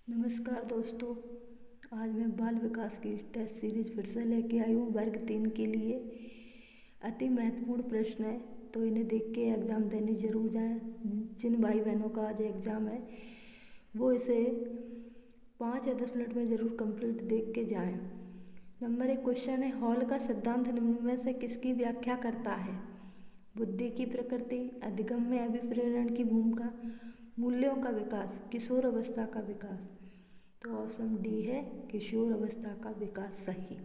नमस्कार दोस्तों, आज मैं बाल विकास की टेस्ट सीरीज फिर से लेके आई हूँ। वर्ग 3 के लिए अति महत्वपूर्ण प्रश्न है, तो इन्हें देख के एग्ज़ाम देने जरूर जाएं। जिन भाई बहनों का आज एग्ज़ाम है वो इसे 5 या 10 मिनट में ज़रूर कंप्लीट देख के जाएं। नंबर 1 क्वेश्चन है, हॉल का सिद्धांत निम्न में से किसकी व्याख्या करता है? बुद्धि की प्रकृति, अधिगम्य अभिप्रेरण की भूमिका, मूल्यों का विकास, किशोर अवस्था का विकास। तो ऑप्शन डी है किशोर अवस्था का विकास सही।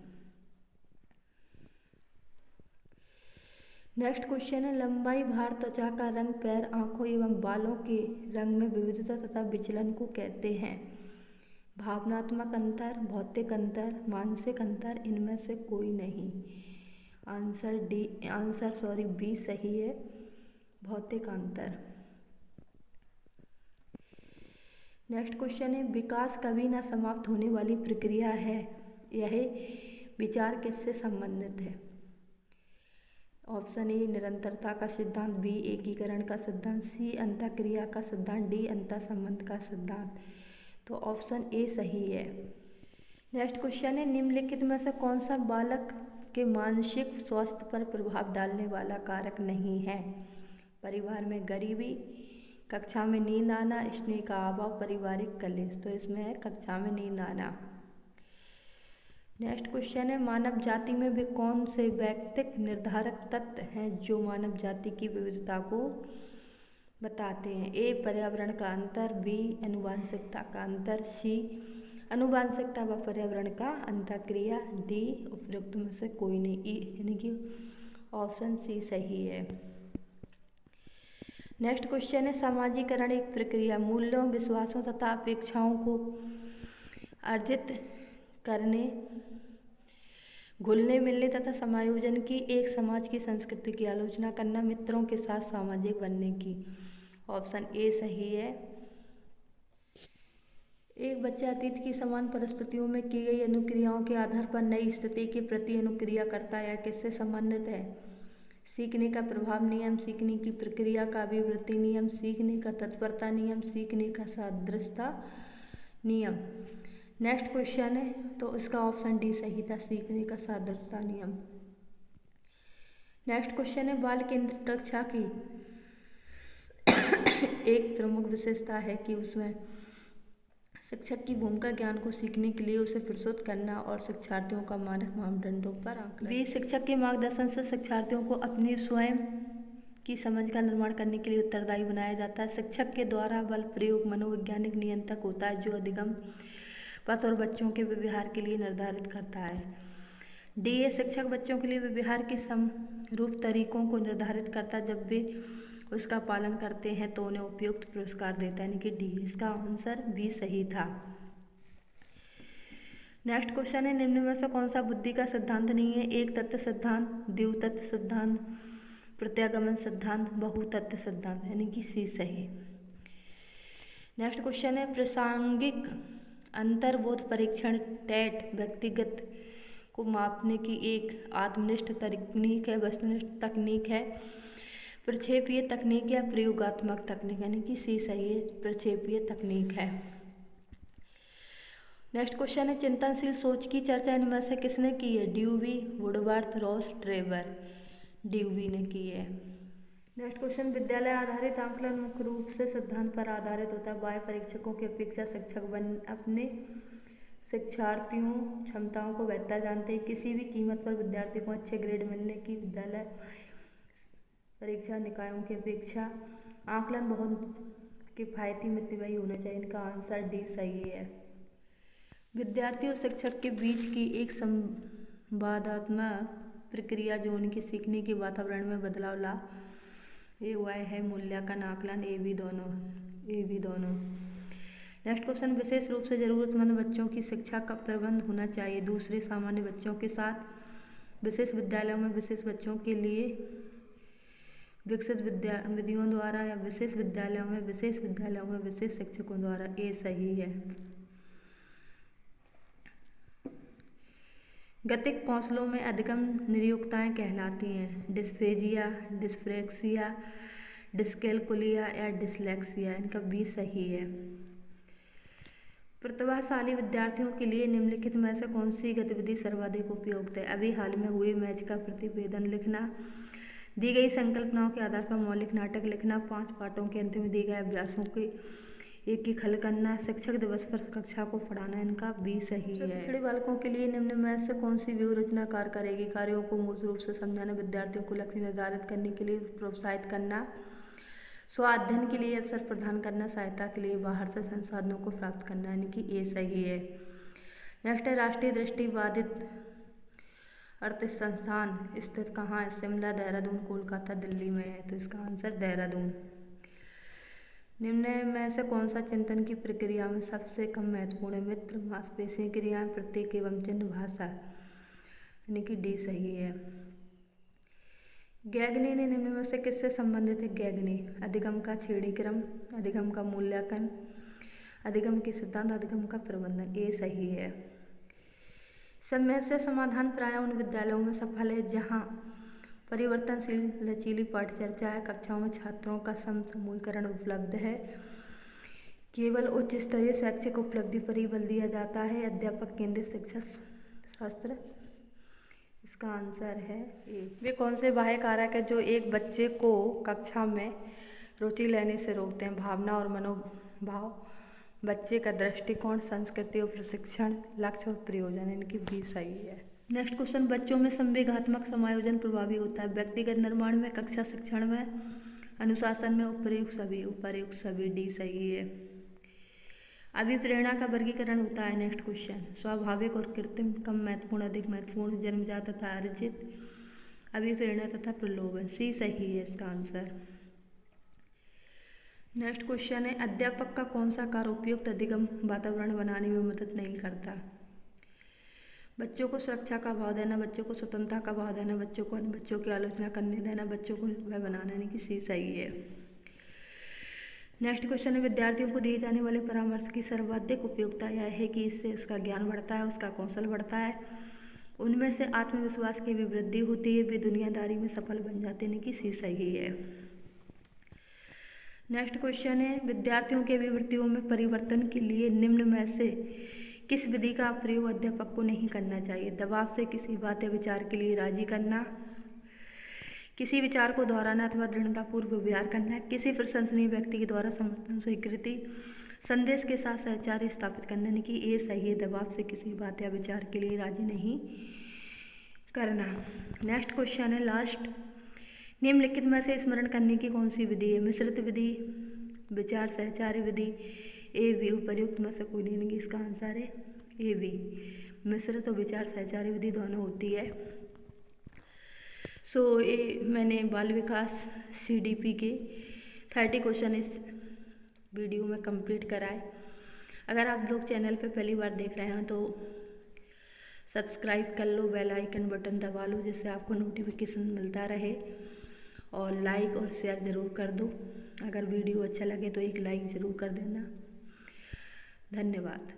नेक्स्ट क्वेश्चन है, लंबाई, भार, त्वचा का रंग, पैर, आंखों एवं बालों के रंग में विविधता तथा विचलन को कहते हैं? भावनात्मक अंतर, भौतिक अंतर, मानसिक अंतर, इनमें से कोई नहीं। आंसर बी सही है, भौतिक अंतर। नेक्स्ट क्वेश्चन है, विकास कभी न समाप्त होने वाली प्रक्रिया है, यह विचार किससे संबंधित है? ऑप्शन ए निरंतरता का सिद्धांत, बी एकीकरण का सिद्धांत, सी अंतःक्रिया का सिद्धांत, डी अंतःसंबंध का सिद्धांत। तो ऑप्शन ए सही है। नेक्स्ट क्वेश्चन है, निम्नलिखित में से कौन सा बालक के मानसिक स्वास्थ्य पर प्रभाव डालने वाला कारक नहीं है? परिवार में गरीबी, कक्षा में नींद आना, स्नेह का अभाव, पारिवारिक कलेश। तो इसमें है कक्षा में नींद आना। नेक्स्ट क्वेश्चन है, मानव जाति में वे कौन से व्यक्तिक निर्धारक तत्व हैं जो मानव जाति की विविधता को बताते हैं? ए पर्यावरण का अंतर, बी आनुवंशिकता का अंतर, सी आनुवंशिकता व पर्यावरण का अंतःक्रिया, डी उपयुक्त में से कोई नहीं, यानी कि ऑप्शन सी सही है। नेक्स्ट क्वेश्चन है, सामाजिकरण एक प्रक्रिया मूल्यों, विश्वासों तथा अपेक्षाओं को अर्जित करने, घुलने मिलने तथा समायोजन की, एक समाज की संस्कृति की आलोचना करना, मित्रों के साथ सामाजिक बनने की। ऑप्शन ए सही है। एक बच्चा अतीत की समान परिस्थितियों में की गई अनुक्रियाओं के आधार पर नई स्थिति के प्रति अनुक्रिया करता है। किससे संबंधित है? सीखने का प्रभाव नियम, सीखने की प्रक्रिया का अभिवृत्ति नियम, सीखने का तत्परता नियम, सीखने का सादृश्यता नियम। नेक्स्ट क्वेश्चन है, तो इसका ऑप्शन डी सही था, सीखने का सादृश्यता नियम। नेक्स्ट क्वेश्चन है, बाल केंद्रित कक्षा की एक प्रमुख विशेषता है कि उसमें शिक्षक की भूमिका ज्ञान को सीखने के लिए उसे प्रस्तुत करना और शिक्षार्थियों का मानक मापदंडों पर आंकलन। बी शिक्षक के मार्गदर्शन से शिक्षार्थियों को अपनी स्वयं की समझ का निर्माण करने के लिए उत्तरदायी बनाया जाता है। शिक्षक के द्वारा बल प्रयोग मनोवैज्ञानिक नियंत्रक होता है जो अधिगम पथ और बच्चों के व्यवहार के लिए निर्धारित करता है। डी ए शिक्षक बच्चों के लिए व्यवहार के समरूप तरीकों को निर्धारित करता है, जब वे उसका पालन करते हैं तो उन्हें उपयुक्त पुरस्कार देता है, यानी कि डी। इसका आंसर बी सही था। नेक्स्ट क्वेश्चन है, निम्न में से कौन सा बुद्धि का सिद्धांत नहीं है? एक तत्व सिद्धांत, द्वितत्व सिद्धांत, प्रत्यागमन सिद्धांत, बहुतत्व सिद्धांत, यानी कि सी सही। नेक्स्ट क्वेश्चन है, प्रासंगिक अंतर्बोध परीक्षण टेट व्यक्तिगत को मापने की एक आत्मनिष्ठ तकनीक है, वस्तुनिष्ठ तकनीक है, प्रक्षेपीय तकनीक या प्रयोगात्मक तकनीक, यानी कि सी सही है, प्रक्षेपीय तकनीक है। नेक्स्ट क्वेश्चन है, चिंतनशील सोच की चर्चा इनमें से किसने की है? Dewy, Woodworth, Ross, Trevor. Dewy ने की है। नेक्स्ट क्वेश्चन, विद्यालय आधारित आंकलन मुख्य रूप से सिद्धांत पर आधारित होता है। बाह्य परीक्षकों की अपेक्षा शिक्षक अपने शिक्षार्थियों क्षमताओं को बेहतर जानते हैं। किसी भी कीमत पर विद्यार्थी को अच्छे ग्रेड मिलने की विद्यालय परीक्षा निकायों की अपेक्षा आंकलन बहुत किफायती मितव्ययी होना चाहिए। इनका आंसर डी सही है। विद्यार्थी और शिक्षक के बीच की एक संवादात्मक प्रक्रिया जो उनके सीखने के वातावरण में बदलाव ला हुआ है मूल्यांकन, आकलन, ए बी दोनों। नेक्स्ट क्वेश्चन, विशेष रूप से जरूरतमंद बच्चों की शिक्षा का प्रबंध होना चाहिए। दूसरे सामान्य बच्चों के साथ विशेष विद्यालयों में विशेष बच्चों के लिए विकसित विधियों द्वारा या विशेष विद्यालयों में विशेष शिक्षकों द्वारा। ए सही है। गतिक कौशलों में अधिगम निरुक्ताएं कहलाती हैं? डिस्फेजिया, डिस्फ्रेक्सिया, डिस्कैलकुलिया या डिसलेक्सिया। इनका बी सही है। प्रतिभाशाली विद्यार्थियों के लिए निम्नलिखित में से कौन सी गतिविधि सर्वाधिक उपयुक्त है? अभी हाल में हुए मैच का प्रतिवेदन लिखना, दी गई संकल्पनाओं के आधार पर मौलिक नाटक लिखना, 5 पाठों के अंत में दिए गए अभ्यासों के एक की हल करना, शिक्षक दिवस पर कक्षा को पढ़ाना। इनका बी सही है। पिछड़े बालकों के लिए निम्न में से कौन सी व्यूह रचना कार्य करेगी? कार्यों को मूल रूप से समझाना, विद्यार्थियों को लक्ष्य निर्धारित करने के लिए प्रोत्साहित करना, स्व अध्ययन के लिए अवसर प्रदान करना, सहायता के लिए बाहर से संसाधनों को प्राप्त करना। यानी कि ए सही है। नेक्स्ट है राष्ट्रीय दृष्टिबाधित अर्थ संस्थान स्थित कहाँ है? शिमला, देहरादून, कोलकाता, दिल्ली में है। तो इसका आंसर देहरादून। निम्न में से कौन सा चिंतन की प्रक्रिया में सबसे कम महत्वपूर्ण है? मित्र, मांसपेशी क्रियाएं, प्रतीक एवं चिन्ह, भाषा। यानी कि डी सही है। गैगनी ने निम्न में से किससे संबंधित है? गैगनी अधिगम का श्रेणी क्रम, अधिगम का मूल्यांकन, अधिगम के सिद्धांत, अधिगम का प्रबंधन। ए सही है। समस्या समाधान प्रायः उन विद्यालयों में सफल है जहां परिवर्तनशील लचीली पाठचर्चा है, कक्षाओं में छात्रों का समूहीकरण उपलब्ध है, केवल उच्च स्तरीय शैक्षिक उपलब्धि पर ही बल दिया जाता है, अध्यापक केंद्रित शिक्षा शास्त्र। इसका आंसर है ए। वे कौन से बाह्य कारक है जो एक बच्चे को कक्षा में रुचि लेने से रोकते हैं? भावना और मनोभाव, बच्चे का दृष्टिकोण, संस्कृति और प्रशिक्षण, लक्ष्य और प्रयोजन। इनकी भी सही है। नेक्स्ट क्वेश्चन, बच्चों में संवेगात्मक समायोजन प्रभावी होता है? व्यक्तिगत निर्माण में, कक्षा शिक्षण में, अनुशासन में, उपर्युक्त सभी। उपर्युक्त सभी, डी सही है। अभिप्रेरणा का वर्गीकरण होता है। नेक्स्ट क्वेश्चन, स्वाभाविक और कृत्रिम, कम महत्वपूर्ण, अधिक महत्वपूर्ण, जन्मजात तथा अर्जित, अभिप्रेरणा तथा प्रलोभन। सी सही है इसका आंसर। नेक्स्ट क्वेश्चन है, अध्यापक का कौन सा कार्य उपयुक्त अधिगम वातावरण बनाने में मदद नहीं करता? बच्चों को सुरक्षा का भाव देना, बच्चों को स्वतंत्रता का भाव देना, बच्चों को अन्य बच्चों की आलोचना करने देना, बच्चों को निर्भय बनाना। यानी कि सी सही है। नेक्स्ट क्वेश्चन है, विद्यार्थियों को दिए जाने वाले परामर्श की सर्वाधिक उपयोगिता यह है कि इससे उसका ज्ञान बढ़ता है, उसका कौशल बढ़ता है, उनमें से आत्मविश्वास की भी वृद्धि होती है, वे दुनियादारी में सफल बन जाते हैं। कि सी सही है। नेक्स्ट क्वेश्चन है, विद्यार्थियों के अभिवृत्तियों में परिवर्तन के लिए निम्न में से किस विधि का प्रयोग अध्यापक को नहीं करना चाहिए? दबाव से किसी बात या विचार के लिए राजी करना, किसी विचार को दोहराना अथवा दृढ़तापूर्वक व्यवहार करना, किसी प्रशंसनीय व्यक्ति के द्वारा समर्थन, स्वीकृति, संदेश के साथ सहचार्य स्थापित करना। यानी कि ए सही है। दबाव से किसी बात या विचार के लिए राजी नहीं करना। नेक्स्ट क्वेश्चन है लास्ट, निम्नलिखित में से स्मरण करने की कौन सी विधि है? मिश्रित विधि, विचार सहचार्य विधि, ए बी। उपर्युक्त में से कोई नहीं। इसका आंसर है ए बी। मिश्रित और विचार सहचार्य विधि दोनों होती है। सो ये मैंने बाल विकास CDP के 30 क्वेश्चन इस वीडियो में कंप्लीट कराए। अगर आप लोग चैनल पे पहली बार देख रहे हैं तो सब्सक्राइब कर लो, बेल आइकन बटन दबा लो जिससे आपको नोटिफिकेशन मिलता रहे, और लाइक और शेयर ज़रूर कर दो। अगर वीडियो अच्छा लगे तो एक लाइक ज़रूर कर देना। धन्यवाद।